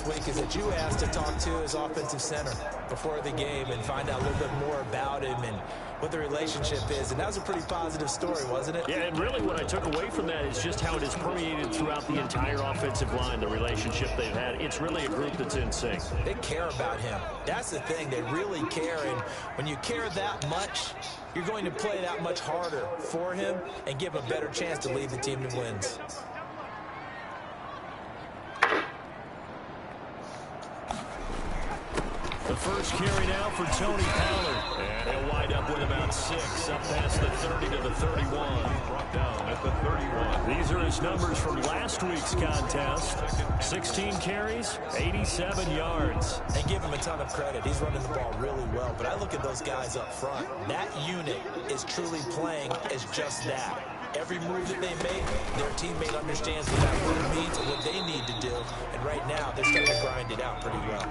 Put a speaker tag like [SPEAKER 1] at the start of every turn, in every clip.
[SPEAKER 1] week is that you asked to talk to his offensive center before the game and find out a little bit more about him and what the relationship is. And that was a pretty positive story, wasn't it?
[SPEAKER 2] Yeah, and really what I took away from that is just how it has permeated throughout the entire offensive line, the relationship they've had. It's really a group that's in sync.
[SPEAKER 1] They care about him. That's the thing. They really care. And when you care that much, you're going to play that much harder for him and give him a better chance to lead the team to wins.
[SPEAKER 2] The first carry now for Tony Pollard. And he'll wind up with about 6, up past the 30 to the 31.
[SPEAKER 3] Brought down at the 31.
[SPEAKER 2] These are his numbers from last week's contest. 16 carries, 87 yards.
[SPEAKER 1] And give him a ton of credit. He's running the ball really well. But I look at those guys up front. That unit is truly playing as just that. Every move that they make, their teammate understands what that move means and what they need to do. And right now, they're starting to grind it out pretty well.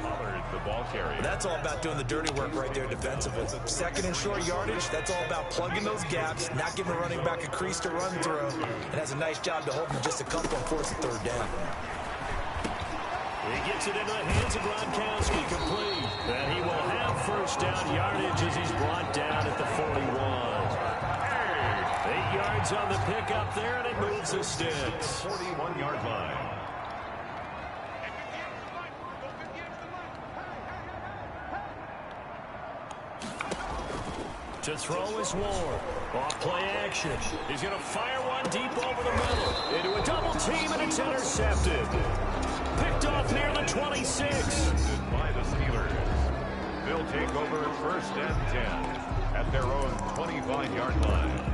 [SPEAKER 3] The ball carrier.
[SPEAKER 1] But that's all about doing the dirty work right there defensively. Second and short yardage, that's all about plugging those gaps, not giving a running back a crease to run through, and has a nice job to hold him just a couple on 4th and 3rd down.
[SPEAKER 2] He gets it into the hands of Gronkowski, complete. And he will have first down yardage as he's brought down at the 41. 8 yards on the pickup there, and it moves the sticks.
[SPEAKER 3] 41-yard line.
[SPEAKER 2] To throw is Ward. Off play action. He's going to fire one deep over the middle. Into a double team, and it's intercepted. Picked off near the 26.
[SPEAKER 3] By the Steelers. They'll take over 1st and 10 at their own 25-yard line.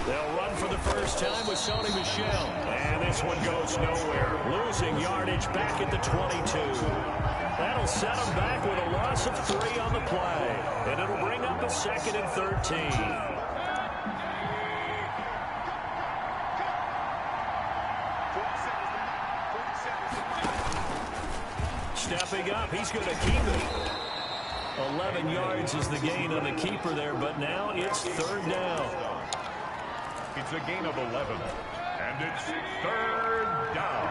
[SPEAKER 2] They'll run for the first time with Sony Michel. And this one goes nowhere. Losing yardage back at the 22. That'll set them back with a loss of 3 on the play. And it'll bring up a 2nd and 13. Stepping up, he's going to keep it. 11 yards is the gain on the keeper there, but now it's 3rd down.
[SPEAKER 3] It's a gain of 11, and it's 3rd down.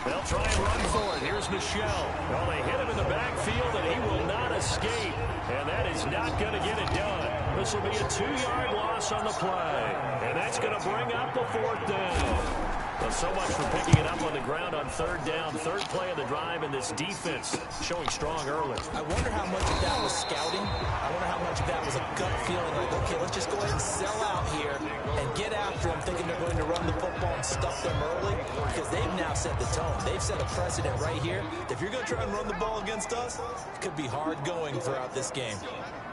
[SPEAKER 2] They'll try and run for it. Here's Michel. Well, they hit him in the backfield, and he will not escape. And that is not going to get it done. This will be a 2-yard loss on the play. And that's going to bring up a 4th down. Well, so much for picking it up on the ground on 3rd down. 3rd play of the drive, and this defense showing strong early.
[SPEAKER 1] I wonder how much of that was scouting. I wonder how much of that was a gut feeling like, okay, let's just go ahead and sell out here and get after them, thinking they're going to run the football and stuff them early, because they've now set the tone. They've set a precedent right here. If you're going to try and run the ball against us, it could be hard going throughout this game.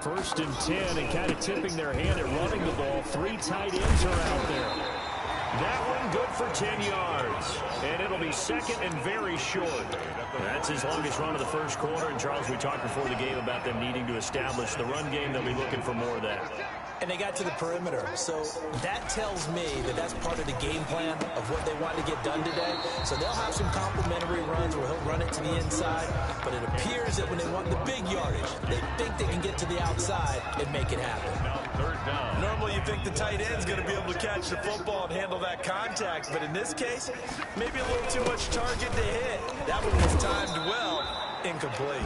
[SPEAKER 2] 1st and 10, and kind of tipping their hand at running the ball. 3 tight ends are out there. That one good for 10 yards. And it'll be 2nd and very short. That's his longest run of the 1st quarter. And, Charles, we talked before the game about them needing to establish the run game. They'll be looking for more of that.
[SPEAKER 1] And they got to the perimeter. So that tells me that that's part of the game plan of what they want to get done today. So they'll have some complimentary runs where he'll run it to the inside. But it appears that when they want the big yardage, they think they can get to the outside and make it happen.
[SPEAKER 3] Now 3rd down.
[SPEAKER 1] Normally you think the tight end's going to be able to catch the football and handle that contact. But in this case, maybe a little too much target to hit. That one was timed well. Incomplete.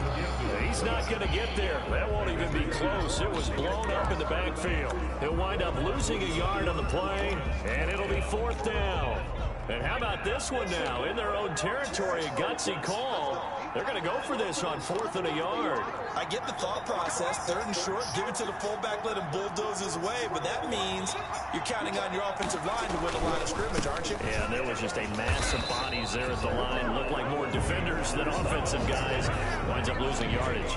[SPEAKER 2] He's not going to get there. That won't even be close. It was blown up in the backfield. He'll wind up losing a yard on the play, and it'll be 4th down. And how about this one now? In their own territory, a gutsy call. They're going to go for this on 4th and a yard.
[SPEAKER 1] I get the thought process. 3rd and short, give it to the fullback, let him bulldoze his way. But that means you're counting on your offensive line to win the line of scrimmage, aren't you?
[SPEAKER 2] Yeah, there was just a mass of bodies there at the line. Looked like more defenders than offensive guys. Winds up losing yardage.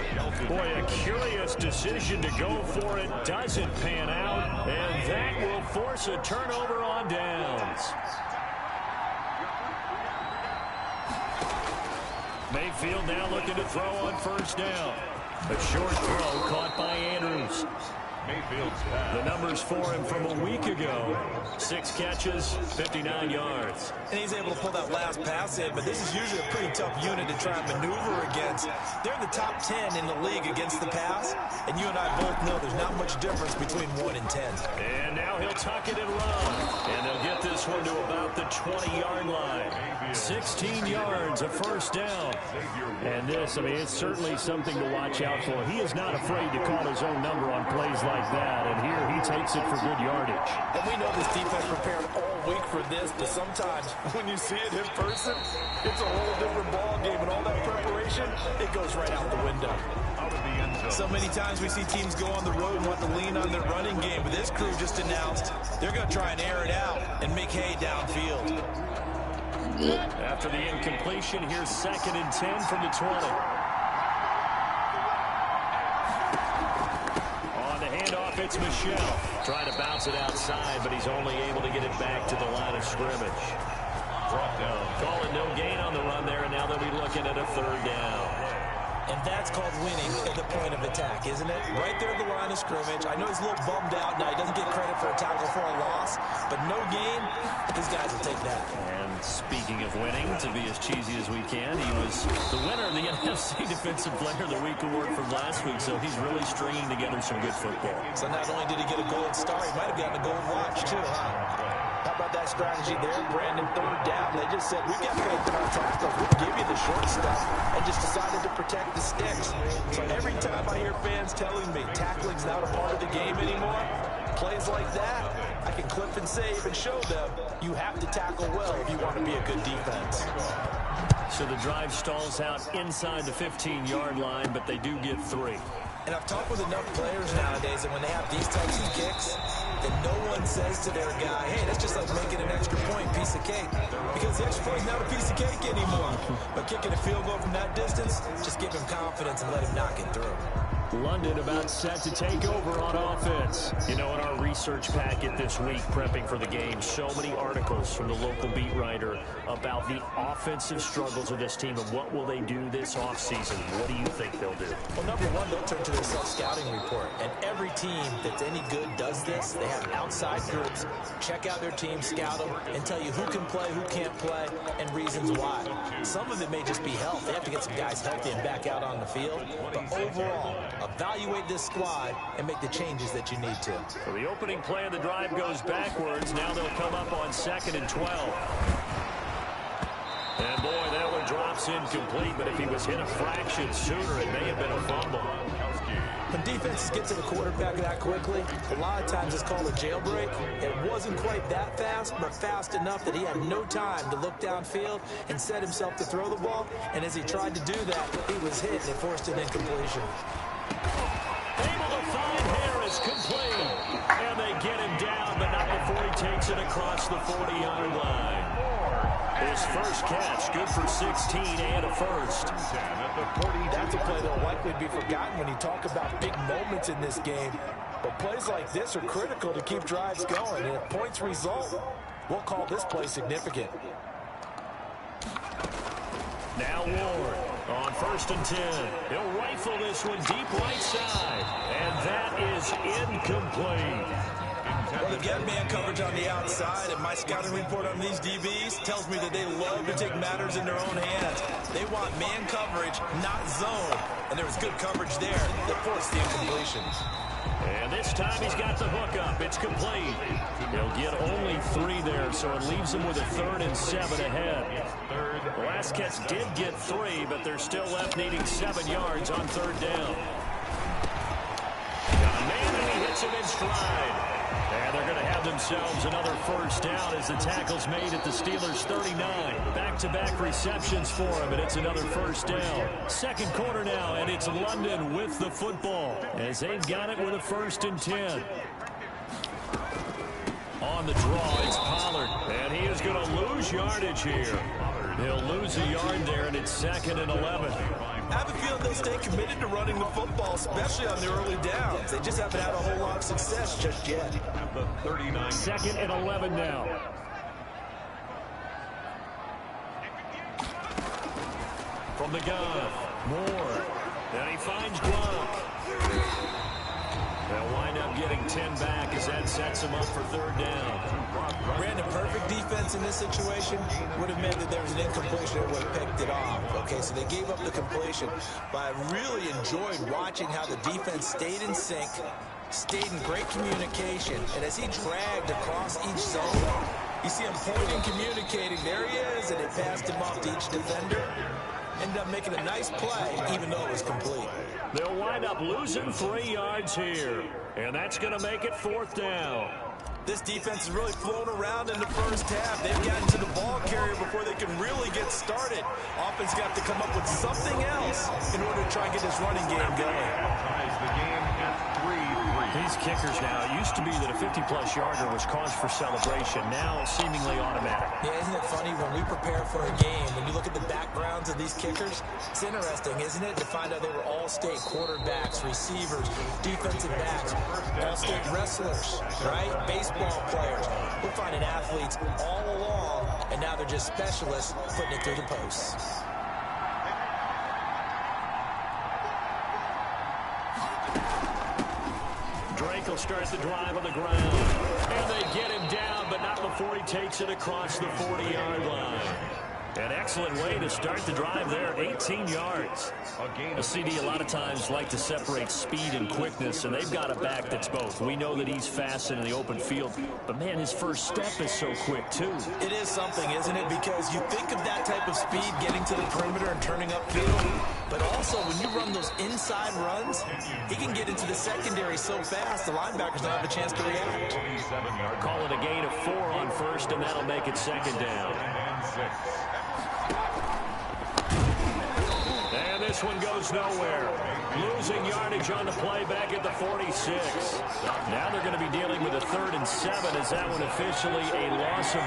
[SPEAKER 2] Boy, a curious decision to go for it. Doesn't pan out. And that will force a turnover on downs. Mayfield now looking to throw on 1st down. A short throw caught by Andrews.
[SPEAKER 3] Mayfield's pass.
[SPEAKER 2] The numbers for him from a week ago. 6 catches, 59 yards.
[SPEAKER 1] And he's able to pull that last pass in, but this is usually a pretty tough unit to try and maneuver against. They're in the top 10 in the league against the pass, and you and I both know there's not much difference between 1 and 10.
[SPEAKER 2] And now he'll tuck it and run. And they'll get this one to about the 20-yard line. 16 yards, a first down. And this, I mean, it's certainly something to watch out for. He is not afraid to call his own number on plays like that, and here he takes it for good yardage.
[SPEAKER 1] And we know this defense prepared all week for this, but sometimes when you see it in person, it's a whole different ball game, and all that preparation, it goes right out the window. So many times we see teams go on the road and want to lean on their running game, but this crew just announced they're going to try and air it out and make hay downfield.
[SPEAKER 2] After the incompletion, here's 2nd and 10 from the 20. On the handoff, it's Michelle. Trying to bounce it outside, but he's only able to get it back to the line of scrimmage. Calling no gain on the run there, and now they'll be looking at a 3rd down.
[SPEAKER 1] And that's called winning at the point of attack, isn't it? Right there at the line of scrimmage. I know he's a little bummed out now. He doesn't get credit for a tackle for a loss, but no gain, these guys will take that.
[SPEAKER 2] And speaking of winning, to be as cheesy as we can, he was the winner of the NFC Defensive Player of the Week award from last week, so he's really stringing together some good football.
[SPEAKER 1] So not only did he get a gold star, he might have gotten a gold watch, too, huh? How about that strategy there, Brandon? 3rd down. They just said, we've got faith in our tackles. We'll give you the short stuff, and just decided to protect the sticks. So every time I hear fans telling me tackling's not a part of the game anymore, plays like that, I can clip and save and show them you have to tackle well if you want to be a good defense.
[SPEAKER 2] So the drive stalls out inside the 15-yard line, but they do get 3.
[SPEAKER 1] And I've talked with enough players nowadays that when they have these types of kicks, that no one says to their guy, hey, that's just like making an extra point, piece of cake. Because the extra point is not a piece of cake anymore. But kicking a field goal from that distance, just give him confidence and let him knock it through.
[SPEAKER 2] London about set to take over on offense. You know, in our research packet this week, prepping for the game, so many articles from the local beat writer about the offensive struggles of this team and what will they do this offseason. What do you think they'll do?
[SPEAKER 1] Well, number one, they'll turn to their self-scouting report. And every team that's any good does this. They have outside groups, check out their team, scout them, and tell you who can play, who can't play, and reasons why. Some of it may just be health. They have to get some guys healthy and back out on the field. But overall, evaluate this squad and make the changes that you need to.
[SPEAKER 2] So the opening play of the drive goes backwards. Now they'll come up on 2nd and 12. And boy, that one drops incomplete, but if he was hit a fraction sooner, it may have been a fumble.
[SPEAKER 1] When defenses get to the quarterback that quickly, a lot of times it's called a jailbreak. It wasn't quite that fast, but fast enough that he had no time to look downfield and set himself to throw the ball. And as he tried to do that, he was hit and it forced an incompletion.
[SPEAKER 2] Able to find Harris, complete. And they get him down, but not before he takes it across the 40-yard line. His first catch, good for 16 and a first.
[SPEAKER 1] That's a play that will likely be forgotten when you talk about big moments in this game. But plays like this are critical to keep drives going. And if points result, we'll call this play significant.
[SPEAKER 2] Now Ward on 1st and 10. He'll rifle this one deep right side. And that is incomplete.
[SPEAKER 1] Well, they've got man coverage on the outside, and my scouting report on these DBs tells me that they love to take matters in their own hands. They want man coverage, not zone. And there was good coverage there that forced the incompletion.
[SPEAKER 2] And this time he's got the hook up. It's complete. He'll get only 3 there, so it leaves him with a 3rd and 7 ahead. The last catch did get 3, but they're still left needing 7 yards on 3rd down. Got a man, and he hits him in stride. And they're going to have themselves another first down as the tackle's made at the Steelers' 39. Back-to-back receptions for him, and it's another first down. 2nd quarter now, and it's London with the football as they've got it with a 1st and 10. On the draw, it's Pollard, and he is going to lose yardage here. He'll lose a yard there, and it's 2nd and 11.
[SPEAKER 1] I have a feeling they'll stay committed to running the football, especially on the early downs. They just haven't had a whole lot of success just yet.
[SPEAKER 2] 2nd and 11 now. From the gun, Moore. And he finds Gronk. They'll wind up that sets him up for third down.
[SPEAKER 1] Brandon, perfect defense in this situation would have meant that there was an incompletion that would have picked it off. Okay, so they gave up the completion, but I really enjoyed watching how the defense stayed in sync, stayed in great communication, and as he dragged across each zone, you see him pointing, communicating. There he is, and it passed him off to each defender. Ended up making a nice play, even though it was complete.
[SPEAKER 2] They'll wind up losing 3 yards here, and that's going to make it fourth down.
[SPEAKER 1] This defense has really flown around in the first half. They've gotten to the ball carrier before they can really get started. Offense got to come up with something else in order to try and get this running game going.
[SPEAKER 3] Ties the game at 3-3.
[SPEAKER 2] These kickers now, it used to be that a 50-plus yarder was cause for celebration. Now seemingly automatic.
[SPEAKER 1] Yeah, isn't it funny when we prepare for a game, when you look at the backgrounds of these kickers, it's interesting, isn't it, to find out they were all-state quarterbacks, receivers, defensive backs, all-state wrestlers, right? Baseball players. We're finding athletes all along, and now they're just specialists putting it through the posts.
[SPEAKER 2] Drake will start the drive on the ground. And they get him down, but not before he takes it across the 40-yard line. An excellent way to start the drive there, 18 yards. A CD a lot of times like to separate speed and quickness, and they've got a back that's both. We know that he's fast in the open field, but, man, his first step is so quick, too.
[SPEAKER 1] It is something, isn't it? Because you think of that type of speed getting to the perimeter and turning upfield, but also when you run those inside runs, he can get into the secondary so fast the linebackers don't have a chance to react.
[SPEAKER 2] Call it a gain of 4 on first, and that'll make it second down. And this one goes nowhere. Losing yardage on the play back at the 46. Now they're going to be dealing with a 3rd and 7 as that one officially a loss of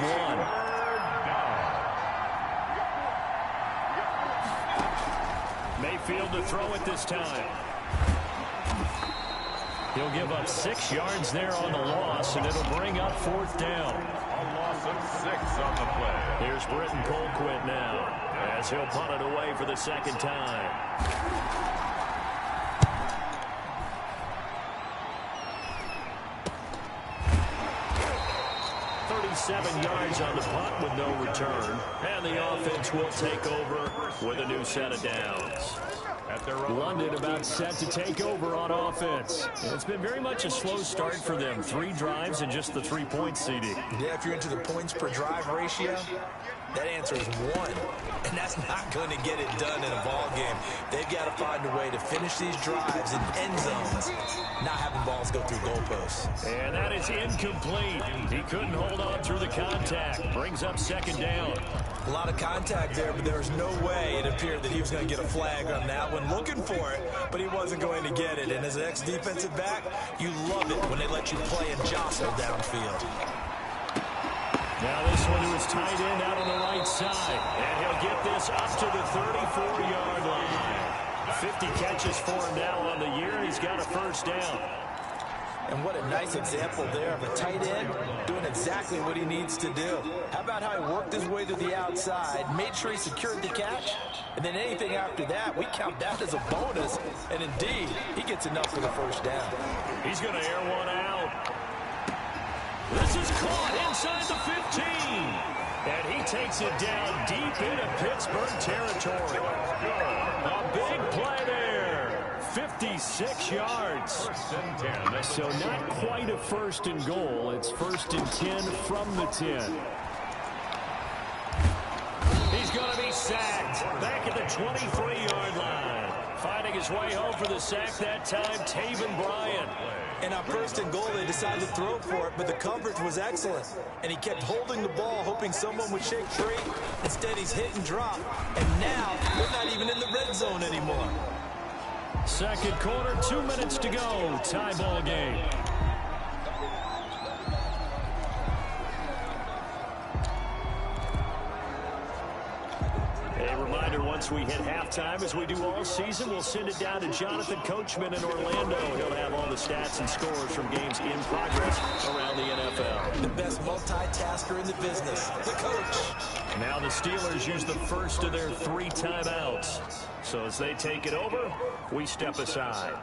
[SPEAKER 2] 1. Mayfield to throw it this time. He'll give up 6 yards there on the loss, and it'll bring up 4th down.
[SPEAKER 3] A loss of 6 on the play.
[SPEAKER 2] Here's Britton Colquitt now, as he'll punt it away for the second time. 37 yards on the punt with no return. And the offense will take over with a new set of downs. London about set to take over on offense. It's been very much a slow start for them. 3 drives and just the 3 points, CD.
[SPEAKER 1] Yeah, if you're into the points per drive ratio, that answer is 1. And that's not going to get it done in a ball game. They've got to find a way to finish these drives in end zones, not having balls go through goalposts.
[SPEAKER 2] And that is incomplete. He couldn't hold on through the contact. Brings up second down.
[SPEAKER 1] A lot of contact there, but there was no way it appeared that he was going to get a flag on that one. Looking for it, but he wasn't going to get it. And as an ex-defensive back, you love it when they let you play and jostle downfield.
[SPEAKER 2] Now this one to his tight end out on the right side. And he'll get this up to the 34-yard line. 50 catches for him now on the year. He's got a first down.
[SPEAKER 1] And what a nice example there of a tight end doing exactly what he needs to do. How about how he worked his way to the outside, made sure he secured the catch, and then anything after that, we count that as a bonus. And indeed, he gets enough for the first down.
[SPEAKER 2] He's going to air one out. This is caught inside the 15. And he takes it down deep into Pittsburgh territory. A big play there. 56 yards. So not quite a 1st and goal. It's 1st and 10 from the 10. He's going to be sacked back at the 23-yard line. Finding his way home for the sack that time, Taven Bryan.
[SPEAKER 1] And on 1st and goal, they decided to throw for it, but the coverage was excellent. And he kept holding the ball, hoping someone would shake free. Instead, he's hit and drop. And now, they're not even in the red zone anymore.
[SPEAKER 2] Second quarter, 2 minutes to go. Tie ball game. A reminder, once we hit halftime, as we do all season, we'll send it down to Jonathan Coachman in Orlando. He'll have all the stats and scores from games in progress around the NFL.
[SPEAKER 1] The best multitasker in the business, the coach.
[SPEAKER 2] Now the Steelers use the first of their 3 timeouts. So as they take it over, we step aside.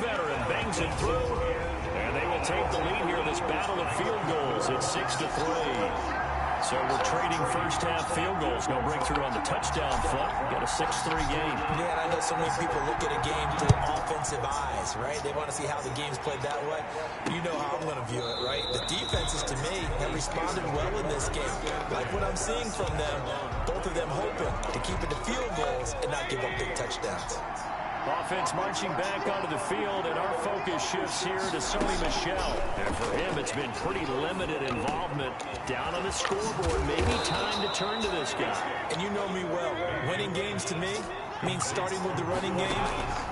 [SPEAKER 2] better and bangs it through. And they will take the lead here in this battle of field goals. It's 6-3. So we're trading first-half field goals. No breakthrough on the touchdown front. Got a 6-3 game.
[SPEAKER 1] Yeah, and I know so many people look at a game through offensive eyes, right? They want to see how the game's played that way. You know how I'm going to view it, right? The defenses, to me, have responded well in this game. Like what I'm seeing from them, both of them hoping to keep it to field goals and not give up big touchdowns.
[SPEAKER 2] Offense marching back onto the field, and our focus shifts here to Sony Michel. And for him, it's been pretty limited involvement down on the scoreboard. Maybe time to turn to this guy.
[SPEAKER 1] And you know me well. Winning games to me means starting with the running game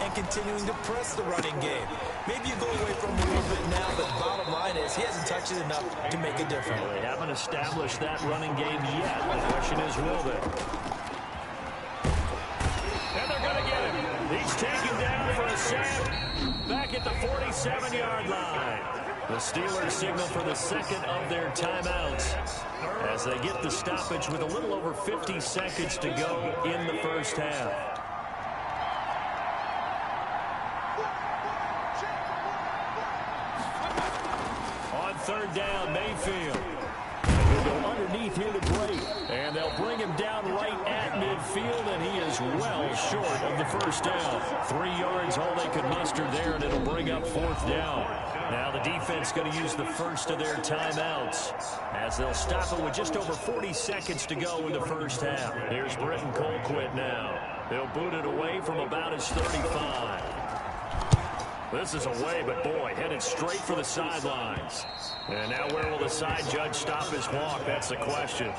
[SPEAKER 1] and continuing to press the running game. Maybe you go away from him a little bit now, but the bottom line is he hasn't touched it enough to make a difference.
[SPEAKER 2] Well, they haven't established that running game yet. The question is, will they? And they're going to get him. He's taken down for a sack back at the 47-yard line. The Steelers signal for the second of their timeouts as they get the stoppage with a little over 50 seconds to go in the first half. On third down, Mayfield. He'll go underneath here to Blake. And they'll bring him down right at midfield, and he is well short of the first down. 3 yards, all they could muster there, and it'll bring up fourth down. Now the defense going to use the first of their timeouts as they'll stop it with just over 40 seconds to go in the first half. Here's Britton Colquitt now. They'll boot it away from about his 35. This is away, but boy, headed straight for the sidelines. And now where will the side judge stop his walk? That's the question.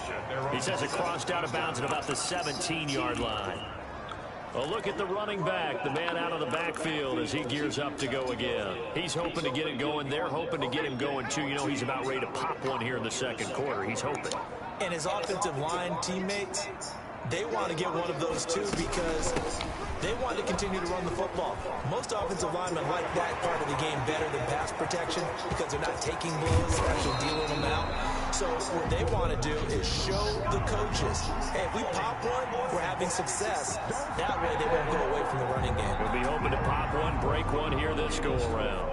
[SPEAKER 2] He says it crossed out of bounds at about the 17-yard line. A look at the running back, the man out of the backfield as he gears up to go again. He's hoping to get it going. They're hoping to get him going, too. You know, he's about ready to pop one here in the second quarter. He's hoping.
[SPEAKER 1] And his offensive line teammates, they want to get one of those, too, because they want to continue to run the football. Most offensive linemen like that part of the game better than pass protection because they're not taking blows, they're actually dealing them out. So what they want to do is show the coaches, hey, if we pop one, we're having success. That way they won't go away from the running game.
[SPEAKER 2] We'll be hoping to pop one, break one here this go-around.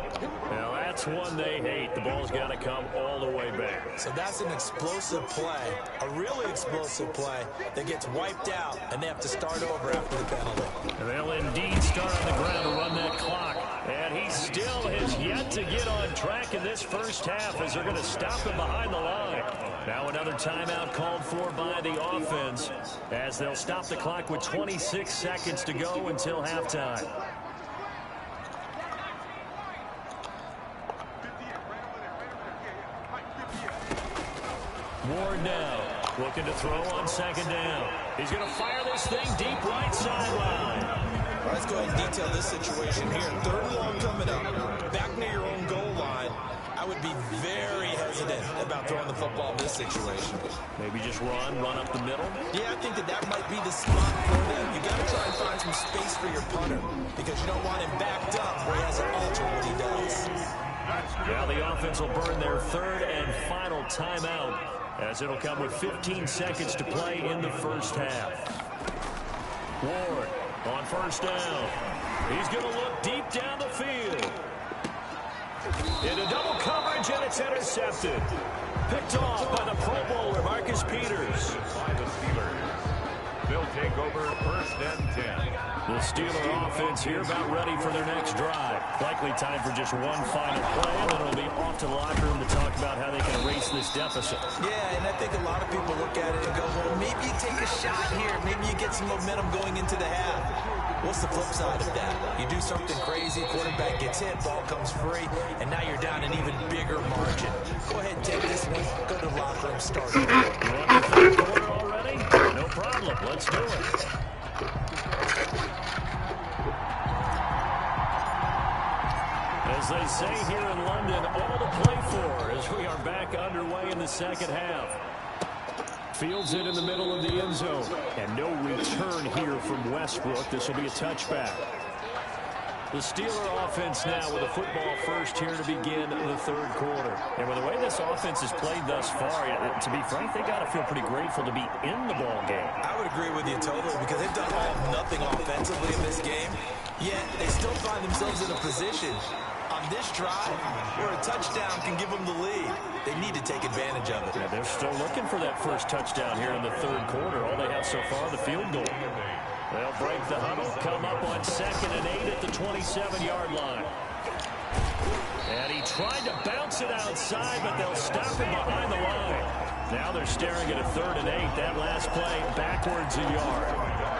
[SPEAKER 2] Now that's one they hate. The ball's got to come all the way back.
[SPEAKER 1] So that's an explosive play, a really explosive play that gets wiped out, and they have to start over after the penalty.
[SPEAKER 2] And they'll indeed start on the ground to run that clock. And he still has yet to get on track in this first half as they're going to stop him behind the line. Now another timeout called for by the offense as they'll stop the clock with 26 seconds to go until halftime. Ward now looking to throw on second down. He's going to fire this thing deep right sideline.
[SPEAKER 1] All right, let's go ahead and detail this situation here. Third and long coming up, back near your own goal line. I would be very hesitant about throwing the football in this situation.
[SPEAKER 2] Maybe just run up the middle?
[SPEAKER 1] Yeah, I think that might be the spot for them. You got to try and find some space for your punter because you don't want him backed up where he has to alter what he does.
[SPEAKER 2] Now the offense will burn their third and final timeout as it'll come with 15 seconds to play in the first half. Ward on first down. He's going to look deep down the field. Into double coverage, and it's intercepted. Picked off by the Pro Bowler, Marcus Peters.
[SPEAKER 3] By the Steelers. They'll take over first and 10.
[SPEAKER 2] The Steeler offense here about ready for their next drive. Likely time for just one final play, and then it'll be off to the locker room to talk about how they can erase this deficit.
[SPEAKER 1] Yeah, and I think a lot of people look at it and go, well, maybe you take a shot here. Maybe you get some momentum going into the half. What's the flip side of that? You do something crazy, quarterback gets hit, ball comes free, and now you're down an even bigger margin. Go ahead and take this one, go to the locker room, start it.
[SPEAKER 2] You want the third quarter already? No problem. Let's do it. As they say here in London, all to play for as we are back underway in the second half. Fields it in the middle of the end zone. And no return here from Westbrook. This will be a touchback. The Steeler offense now with a football first here to begin the third quarter. And with the way this offense has played thus far, to be frank, they got to feel pretty grateful to be in the ball game.
[SPEAKER 1] I would agree with you totally because they've done all nothing offensively in this game. Yet they still find themselves in a position on this drive where a touchdown can give them the lead. They need to take advantage of it.
[SPEAKER 2] Yeah, they're still looking for that first touchdown here in the third quarter. All they have so far, the field goal. They'll break the huddle, come up on 2nd and 8 at the 27-yard line. And he tried to bounce it outside, but they'll stop him behind the line. Now they're staring at a 3rd and 8. That last play backwards a yard.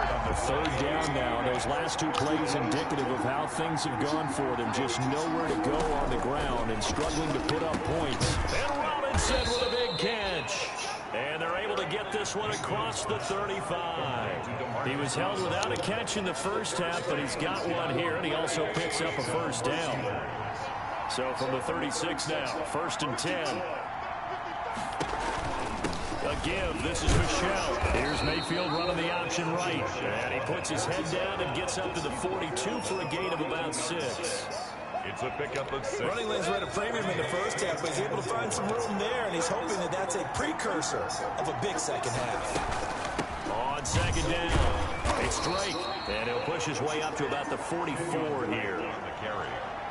[SPEAKER 2] On the 3rd down now. Those last 2 plays indicative of how things have gone for them. Just nowhere to go on the ground and struggling to put up points. And Robinson with a big catch. And they're able to get this one across the 35. He was held without a catch in the first half, but he's got one here, and he also picks up a first down. So from the 36 now, 1st and 10. A give. This is Michel. Here's Mayfield running the option right. And he puts his head down and gets up to the 42 for a gain of about 6.
[SPEAKER 3] It's a pickup of 6.
[SPEAKER 1] Running lanes were at a premium in the first half, but he's able to find some room there, and he's hoping that that's a precursor of a big second half.
[SPEAKER 2] On 2nd down, it's Drake. And he'll push his way up to about the 44 here.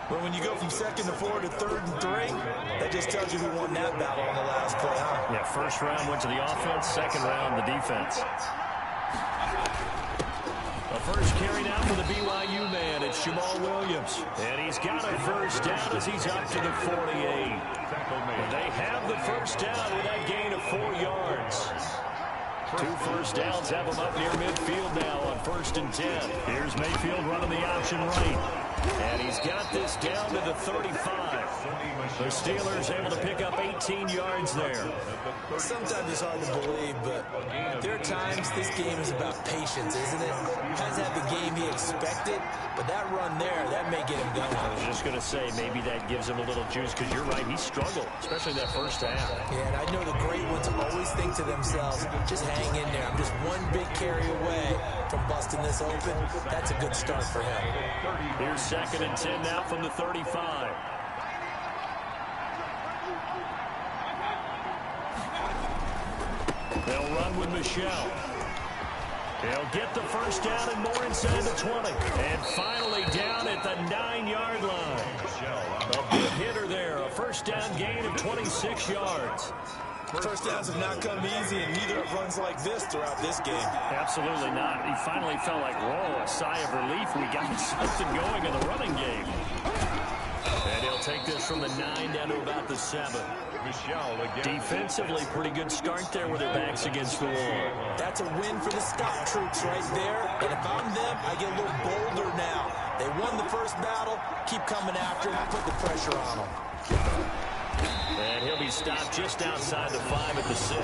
[SPEAKER 1] But when you go from 2nd to 4 to 3rd and 3, that just tells you who won that battle on the last play, huh?
[SPEAKER 2] Yeah, first round went to the offense, 2nd round the defense. The first carry now for the BYU man, it's Jamal Williams. And he's got a first down as he's up to the 48. But they have the first down with that gain of 4 yards. 2 first downs have him up near midfield now on 1st and 10. Here's Mayfield running the option right. And he's got this down to the 35. The Steelers able to pick up 18 yards there.
[SPEAKER 1] Sometimes it's hard to believe, but there are times this game is about patience, isn't it? Hasn't had the game he expected, but that run there, that may get him going.
[SPEAKER 2] I was just going to say, maybe that gives him a little juice, because you're right, he struggled, especially that first half.
[SPEAKER 1] Yeah, and I know the great ones always think to themselves, just hang in there. I'm just one big carry away from busting this open. That's a good start for him.
[SPEAKER 2] Here's 2nd and 10 now from the 35. They'll run with Michel. They'll get the first down and more inside the 20. And finally down at the 9-yard line. A big hitter there. A first down gain of 26 yards.
[SPEAKER 1] First downs have not come easy, and neither have runs like this throughout this game.
[SPEAKER 2] Absolutely not. He finally felt like, whoa, a sigh of relief. We got something going in the running game. And he'll take this from the 9 down to about the 7. Defensively, pretty good start there with their backs against the wall.
[SPEAKER 1] That's a win for the stop troops right there. And if I'm them, I get a little bolder now. They won the first battle. Keep coming after him. Put the pressure on him.
[SPEAKER 2] And he'll be stopped just outside the 5 at the 6.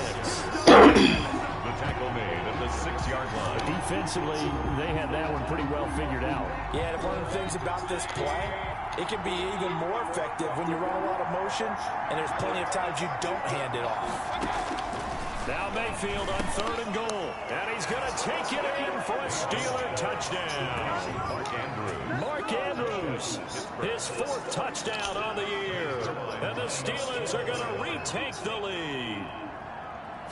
[SPEAKER 3] The tackle made at the 6-yard line.
[SPEAKER 2] Defensively, they had that one pretty well figured out.
[SPEAKER 1] Yeah, and one of the things about this play, it can be even more effective when you run a lot of motion, and there's plenty of times you don't hand it off.
[SPEAKER 2] Now Mayfield on 3rd and goal. And he's going to take it in for a Steeler touchdown. Mark Andrews, his 4th touchdown on the year. And the Steelers are going to retake the lead.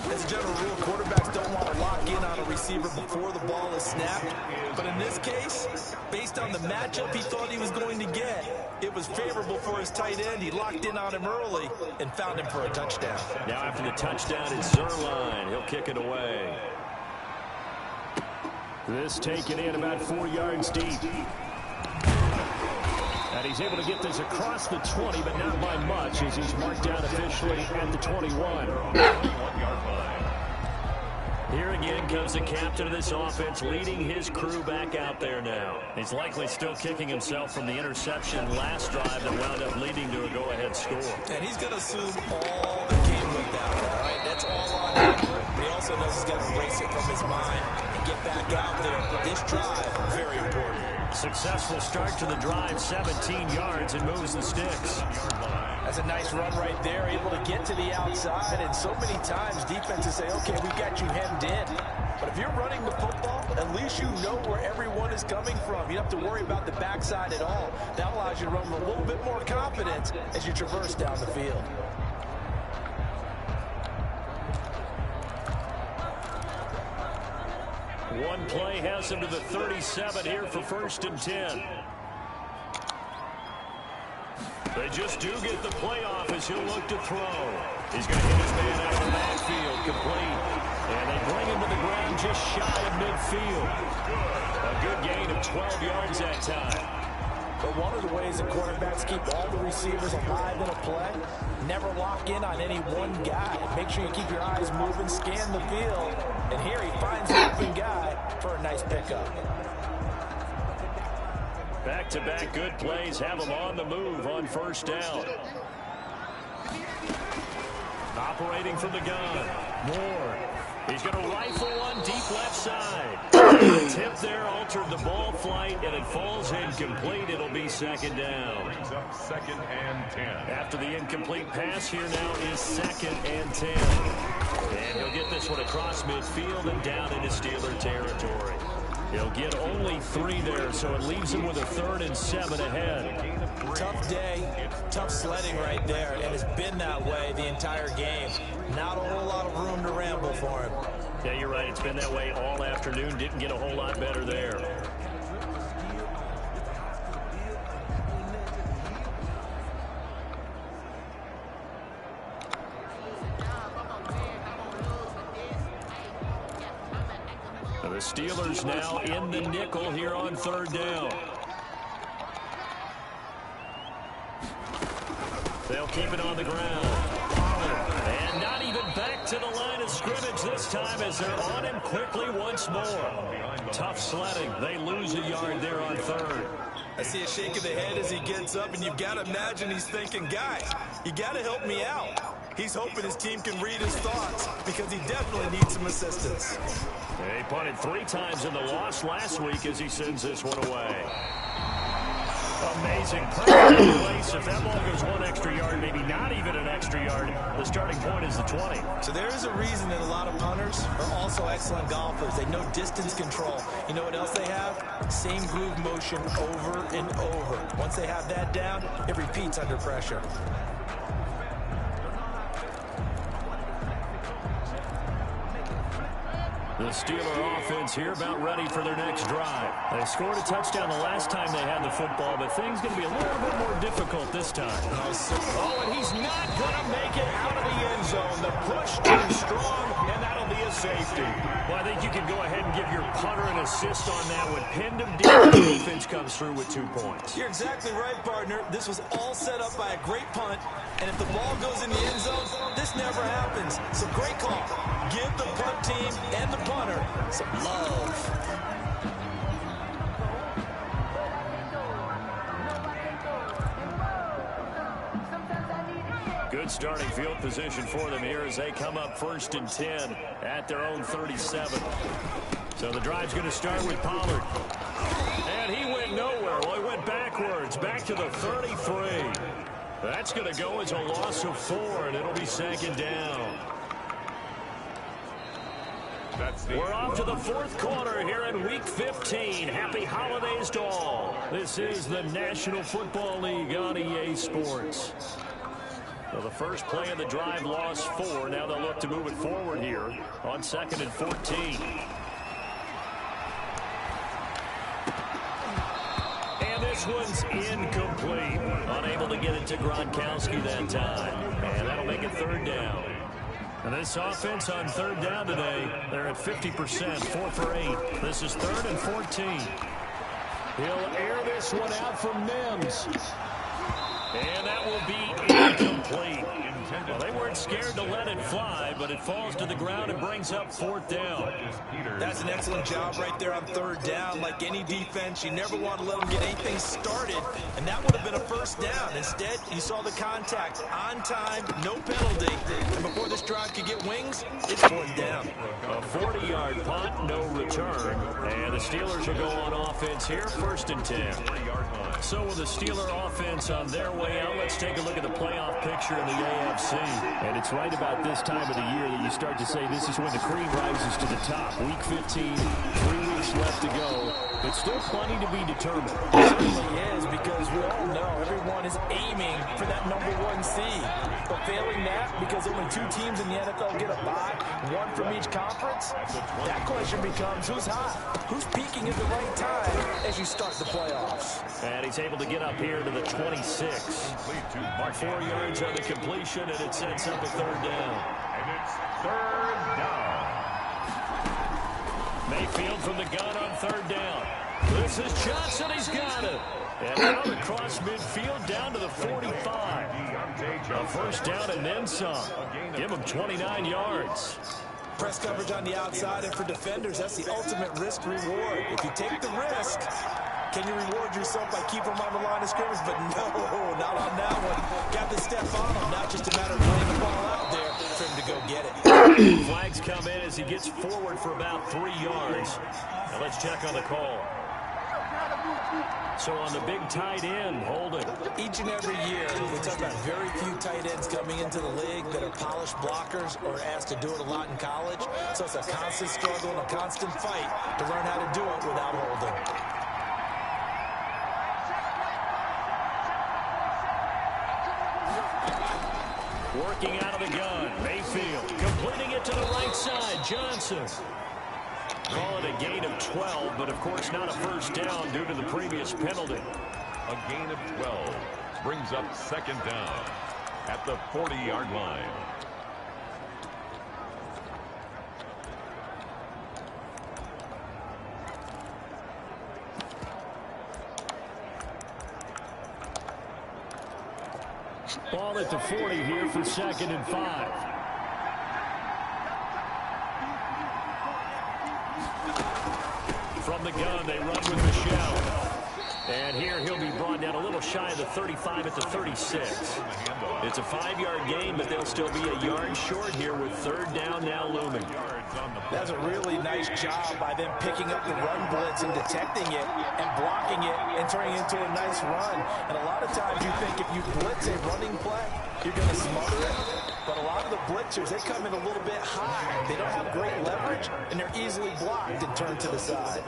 [SPEAKER 1] As a general rule, quarterbacks don't want to lock in on a receiver before the ball is snapped. But in this case, based on the matchup he thought he was going to get, it was favorable for his tight end. He locked in on him early and found him for a touchdown.
[SPEAKER 2] Now after the touchdown, it's Zerline. He'll kick it away. This taken in about 4 yards deep. And he's able to get this across the 20, but not by much, as he's marked down officially at the 21. Here again comes the captain of this offense, leading his crew back out there now. He's likely still kicking himself from the interception last drive that wound up leading to a go-ahead score.
[SPEAKER 1] And he's going to assume all that came with that one, all right? That's all on him. But he also knows he's got to erase it from his mind and get back out there. This drive, very important.
[SPEAKER 2] Successful start to the drive, 17 yards, and moves the sticks.
[SPEAKER 1] That's a nice run right there, able to get to the outside, and so many times defenses say, okay, we got you hemmed in. But if you're running the football, at least you know where everyone is coming from. You don't have to worry about the backside at all. That allows you to run with a little bit more confidence as you traverse down the field.
[SPEAKER 2] One play has him to the 37 here for 1st and 10. They just do get the playoff as he'll look to throw. He's going to hit his man out of the backfield, complete. And they bring him to the ground just shy of midfield. A good gain of 12 yards that time.
[SPEAKER 1] But one of the ways that quarterbacks keep all the receivers alive in a play, never lock in on any one guy. Make sure you keep your eyes moving, scan the field. And here he finds the open guy for a nice pickup.
[SPEAKER 2] Back-to-back good plays have him on the move on 1st down. Operating from the gun. Moore. He's going to rifle one deep left side. The tip there altered the ball flight, and it falls incomplete. It'll be 2nd down.
[SPEAKER 3] Brings up 2nd and 10.
[SPEAKER 2] After the incomplete pass, here now is 2nd and 10. And he'll get this one across midfield and down into Steeler territory. He'll get only 3 there, so it leaves him with a 3rd and 7 ahead.
[SPEAKER 1] Tough day, tough sledding right there, and it's been that way the entire game. Not a whole lot of room to ramble for him.
[SPEAKER 2] Yeah, you're right. It's been that way all afternoon. Didn't get a whole lot better there. The Steelers now in the nickel here on 3rd down. They'll keep it on the ground. And not even back to the line of scrimmage this time as they're on him quickly once more. Tough sledding. They lose a yard there on 3rd.
[SPEAKER 1] I see a shake of the head as he gets up, and you've got to imagine he's thinking, guys, you got to help me out. He's hoping his team can read his thoughts because he definitely needs some assistance.
[SPEAKER 2] He punted 3 times in the loss last week as he sends this one away. Amazing. Perfect place. If that ball goes 1 extra yard, maybe not even an extra yard, the starting point is the 20.
[SPEAKER 1] So there is a reason that a lot of punters are also excellent golfers. They know distance control. You know what else they have? Same groove motion over and over. Once they have that down, it repeats under pressure.
[SPEAKER 2] The Steeler offense here about ready for their next drive. They scored a touchdown the last time they had the football, but things going to be a little bit more difficult this time.
[SPEAKER 4] Oh, and he's not going to make it out of the end zone. The push too strong, and that'll be a safety.
[SPEAKER 2] Well, I think you can go ahead and give your punter an assist on that one. Pinned him deep. The defense comes through with 2 points.
[SPEAKER 1] You're exactly right, partner. This was all set up by a great punt, and if the ball goes in the end zone, this never happens. So great call. Give the punt team and the punter some love.
[SPEAKER 2] Good starting field position for them here as they come up 1st and 10 at their own 37. So the drive's going to start with Pollard. And he went nowhere. Well, he went backwards, back to the 33. That's going to go as a loss of 4, and it'll be 2nd down. We're off to the 4th quarter here in Week 15. Happy holidays to all. This is the National Football League on EA Sports. Well, the first play of the drive lost 4. Now they'll look to move it forward here on 2nd and 14. And this one's incomplete. Unable to get it to Gronkowski that time. And that'll make it 3rd down. And this offense on 3rd down today, they're at 50%, 4 for 8. This is 3rd and 14.
[SPEAKER 4] He'll air this one out from Mims.
[SPEAKER 2] And that will be incomplete. Well, they weren't scared to let it fly, but it falls to the ground and brings up 4th down.
[SPEAKER 1] That's an excellent job right there on 3rd down. Like any defense, you never want to let them get anything started, and that would have been a 1st down. Instead, you saw the contact on time, no penalty, and before this drive could get wings, it's 4th down.
[SPEAKER 2] A 40-yard punt, no return, and the Steelers will go on offense here, 1st and 10. So with the Steeler offense on their way out, let's take a look at the playoff picture in the AFC.
[SPEAKER 4] And it's right about this time of the year that you start to say this is when the cream rises to the top. Week 15, 3 weeks left to go, but still plenty to be determined.
[SPEAKER 1] It certainly is, because we all know everyone is aiming for that #1 seed. But failing that, because only 2 teams in the NFL get a bye, one from each conference, that question becomes who's hot? Who's peaking at the right time as you start the playoffs?
[SPEAKER 2] And he's able to get up here to the 26. 4 yards on the completion, and it sets up a third down.
[SPEAKER 3] And it's third down.
[SPEAKER 2] Mayfield from the gun on third down. This is Johnson. He's got it. And out across midfield down to the 45. A first down and then some. Give him 29 yards.
[SPEAKER 1] Press coverage on the outside, and for defenders, that's the ultimate risk reward. If you take the risk, can you reward yourself by keeping them on the line of scrimmage? But no, not on that one. Got the step on him. Now just a matter of laying the ball out there for him to go get it.
[SPEAKER 2] Flags come in as he gets forward for about 3 yards. Now let's check on the call. So on the big tight end, holding.
[SPEAKER 1] Each and every year, we talk about very few tight ends coming into the league that are polished blockers or asked to do it a lot in college. So it's a constant struggle and a constant fight to learn how to do it without holding.
[SPEAKER 2] Working out of the gun, Mayfield completing it to the right side, Johnson. Call it a gain of 12, but of course not a first down due to the previous penalty.
[SPEAKER 3] A gain of 12 brings up second down at the 40-yard line.
[SPEAKER 2] Ball at the 40 here for 2nd and 5. From the gun, they run with Michelle. And here he'll be brought down a little shy of the 35 at the 36. It's a 5-yard gain, but they'll still be a yard short here with third down now looming.
[SPEAKER 1] That's a really nice job by them picking up the run blitz and detecting it and blocking it and turning it into a nice run. And a lot of times you think if you blitz a running play, you're going to smother it. But a lot of the blitzers, they come in a little bit high. They don't have great leverage, and they're easily blocked and turned to the side.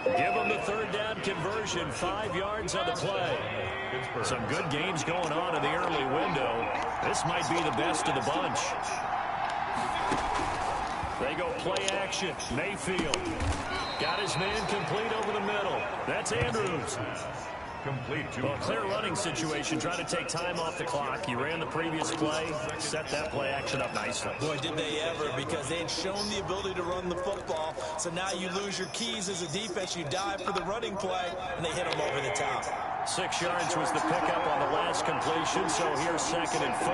[SPEAKER 2] Give them the third down conversion, 5 yards on the play. Some good games going on in the early window. This might be the best of the bunch. They go play action. Mayfield got his man complete over the middle. That's Andrews.
[SPEAKER 3] Complete to
[SPEAKER 2] Well, clear running situation, trying to take time off the clock. He ran the previous play, set that play action up nicely.
[SPEAKER 1] Boy, did they ever, because they had shown the ability to run the football. So now you lose your keys as a defense. You dive for the running play, and they hit them over the top.
[SPEAKER 2] 6 yards was the pickup on the last completion, so here's 2nd and 4.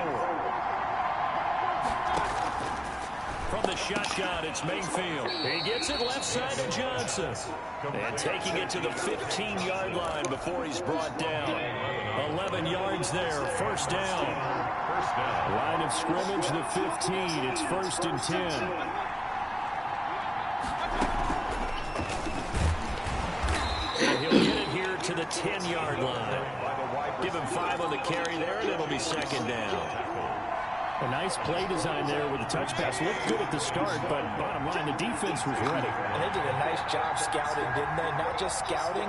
[SPEAKER 2] From the shotgun, it's Mayfield. He gets it left side to Johnson. And taking it to the 15-yard line before he's brought down. 11 yards there, first down. Line of scrimmage, the 15. It's 1st and 10. And he'll get it here to the 10-yard line. Give him 5 on the carry there, and it'll be 2nd down. A nice play design there with the touch pass. Looked good at the start, but bottom line, the defense was ready.
[SPEAKER 1] And they did a nice job scouting, didn't they? Not just scouting,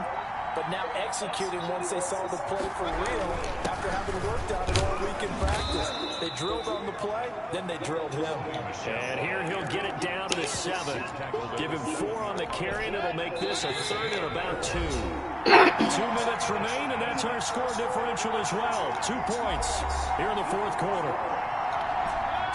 [SPEAKER 1] but now executing once they saw the play for real after having worked on it all week in practice. They drilled on the play, then they drilled him.
[SPEAKER 2] And here he'll get it down to the 7. Give him 4 on the carry, and it'll make this a 3rd and about 2. 2 minutes remain, and that's our score differential as well. 2 points here in the 4th quarter.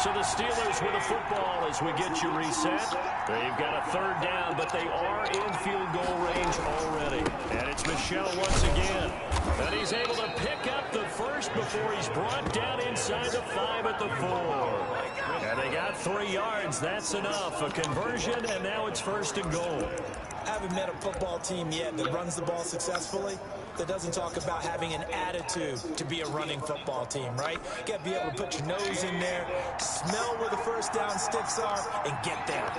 [SPEAKER 2] So the Steelers with the football as we get you reset. They've got a 3rd down, but they are in field goal range already. And it's Michelle once again. And he's able to pick up the first before he's brought down inside the 5 at the 4. And they got 3 yards. That's enough. A conversion, and now it's 1st and goal.
[SPEAKER 1] I haven't met a football team yet that runs the ball successfully that doesn't talk about having an attitude to be a running football team, right? You got to be able to put your nose in there, smell where the first down sticks are, and get there.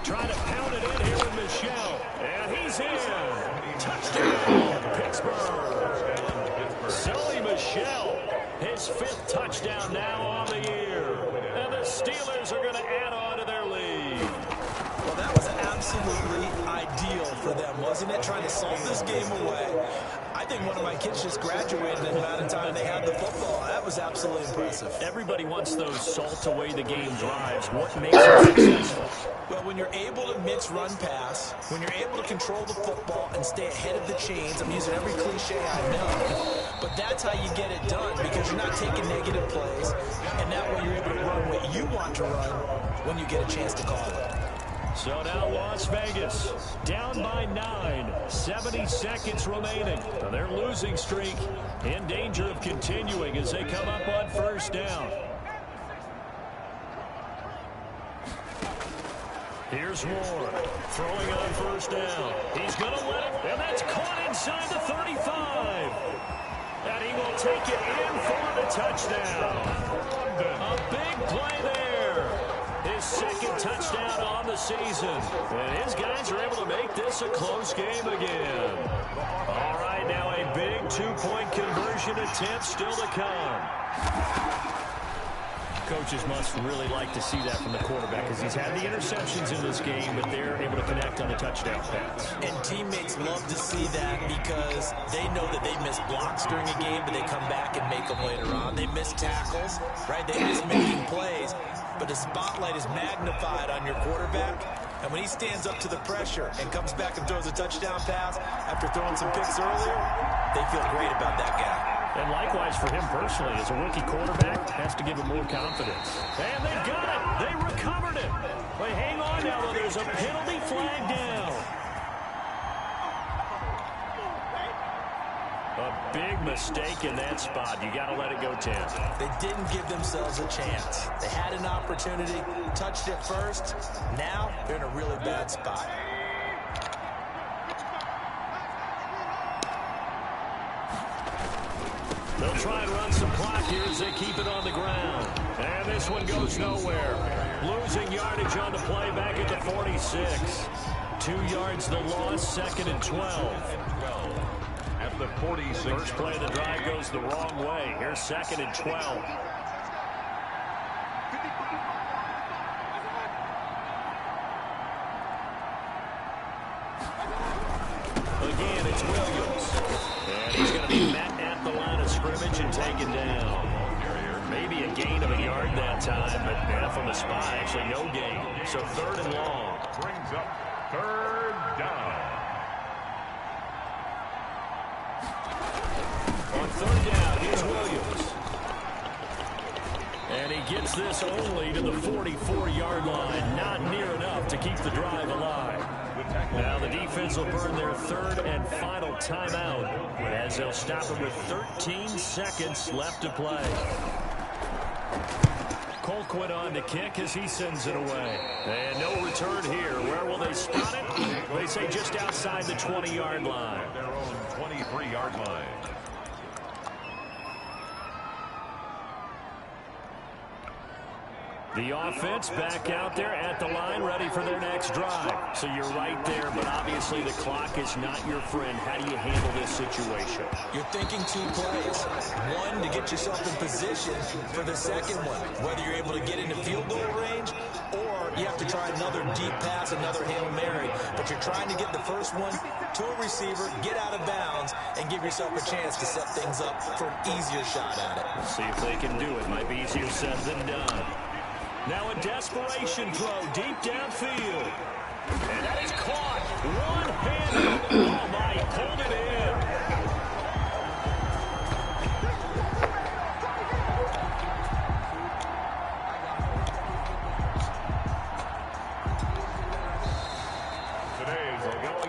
[SPEAKER 2] Trying to pound it in here with Michelle. And he's in. Touchdown, Pittsburgh. Sully Michelle, his 5th touchdown now on the year. And the Steelers are going to add on to their lead.
[SPEAKER 1] Well, that was absolutely ideal for them, wasn't it? Trying to salt this game away. I think one of my kids just graduated in the amount of time they had the was absolutely impressive.
[SPEAKER 4] Everybody wants those salt-away-the-game drives. What makes them successful?
[SPEAKER 1] Well, when you're able to mix run-pass, when you're able to control the football and stay ahead of the chains, I'm using every cliche I know, but that's how you get it done because you're not taking negative plays, and that way you're able to run what you want to run when you get a chance to call it.
[SPEAKER 4] So now Las Vegas down by 9, 70 seconds remaining. Their losing streak in danger of continuing as they come up on first down. Here's Ward throwing on first down. He's going to let it, and that's caught inside the 35. And he will take it in for the touchdown. A big play there. His second touchdown on the season. And his guys are able to make this a close game again. All right, now a big two-point conversion attempt still to come. Coaches must really like to see that from the quarterback because he's had the interceptions in this game, but they're able to connect on the touchdown pass.
[SPEAKER 1] And teammates love to see that because they know that they miss blocks during a game, but they come back and make them later on. They miss tackles, right? They miss making plays, but the spotlight is magnified on your quarterback. And when he stands up to the pressure and comes back and throws a touchdown pass after throwing some picks earlier, they feel great about that guy.
[SPEAKER 4] And likewise for him personally, as a rookie quarterback, has to give him more confidence. And they've got it. They recovered it. But hang on now, though. There's a penalty flag down. A big mistake in that spot. You got to let it go 10.
[SPEAKER 1] They didn't give themselves a chance. They had an opportunity, touched it first. Now they're in a really bad spot.
[SPEAKER 4] They'll try and run some clock here as they keep it on the ground. And this one goes nowhere. Losing yardage on the play back at the 46. 2 yards the loss, second and 12.
[SPEAKER 3] At the 46.
[SPEAKER 4] First play of the drive goes the wrong way. Here's second and 12. Again, it's Williams. And he's going to be met at the line of scrimmage and taken down. Maybe a gain of a yard that time, but from the spot, actually no gain. So third and long.
[SPEAKER 3] Brings up third down.
[SPEAKER 4] On third down, here's Williams. And he gets this only to the 44-yard line. Not near enough to keep the drive alive. Now the defense will burn their third and final timeout as they'll stop it with 13 seconds left to play. Colquitt on to kick as he sends it away. And no return here. Where will they spot it? They say just outside the 20-yard line.
[SPEAKER 3] Their own 23-yard line.
[SPEAKER 4] The offense back out there at the line, ready for their next drive. So you're right there, but obviously the clock is not your friend. How do you handle this situation?
[SPEAKER 1] You're thinking 2 plays. One, to get yourself in position for the second one, whether you're able to get into field goal range or you have to try another deep pass, another Hail Mary. But you're trying to get the first one to a receiver, get out of bounds, and give yourself a chance to set things up for an easier shot at it.
[SPEAKER 4] See if they can do it. Might be easier said than done. Now a desperation throw deep downfield. And that is caught one-handed.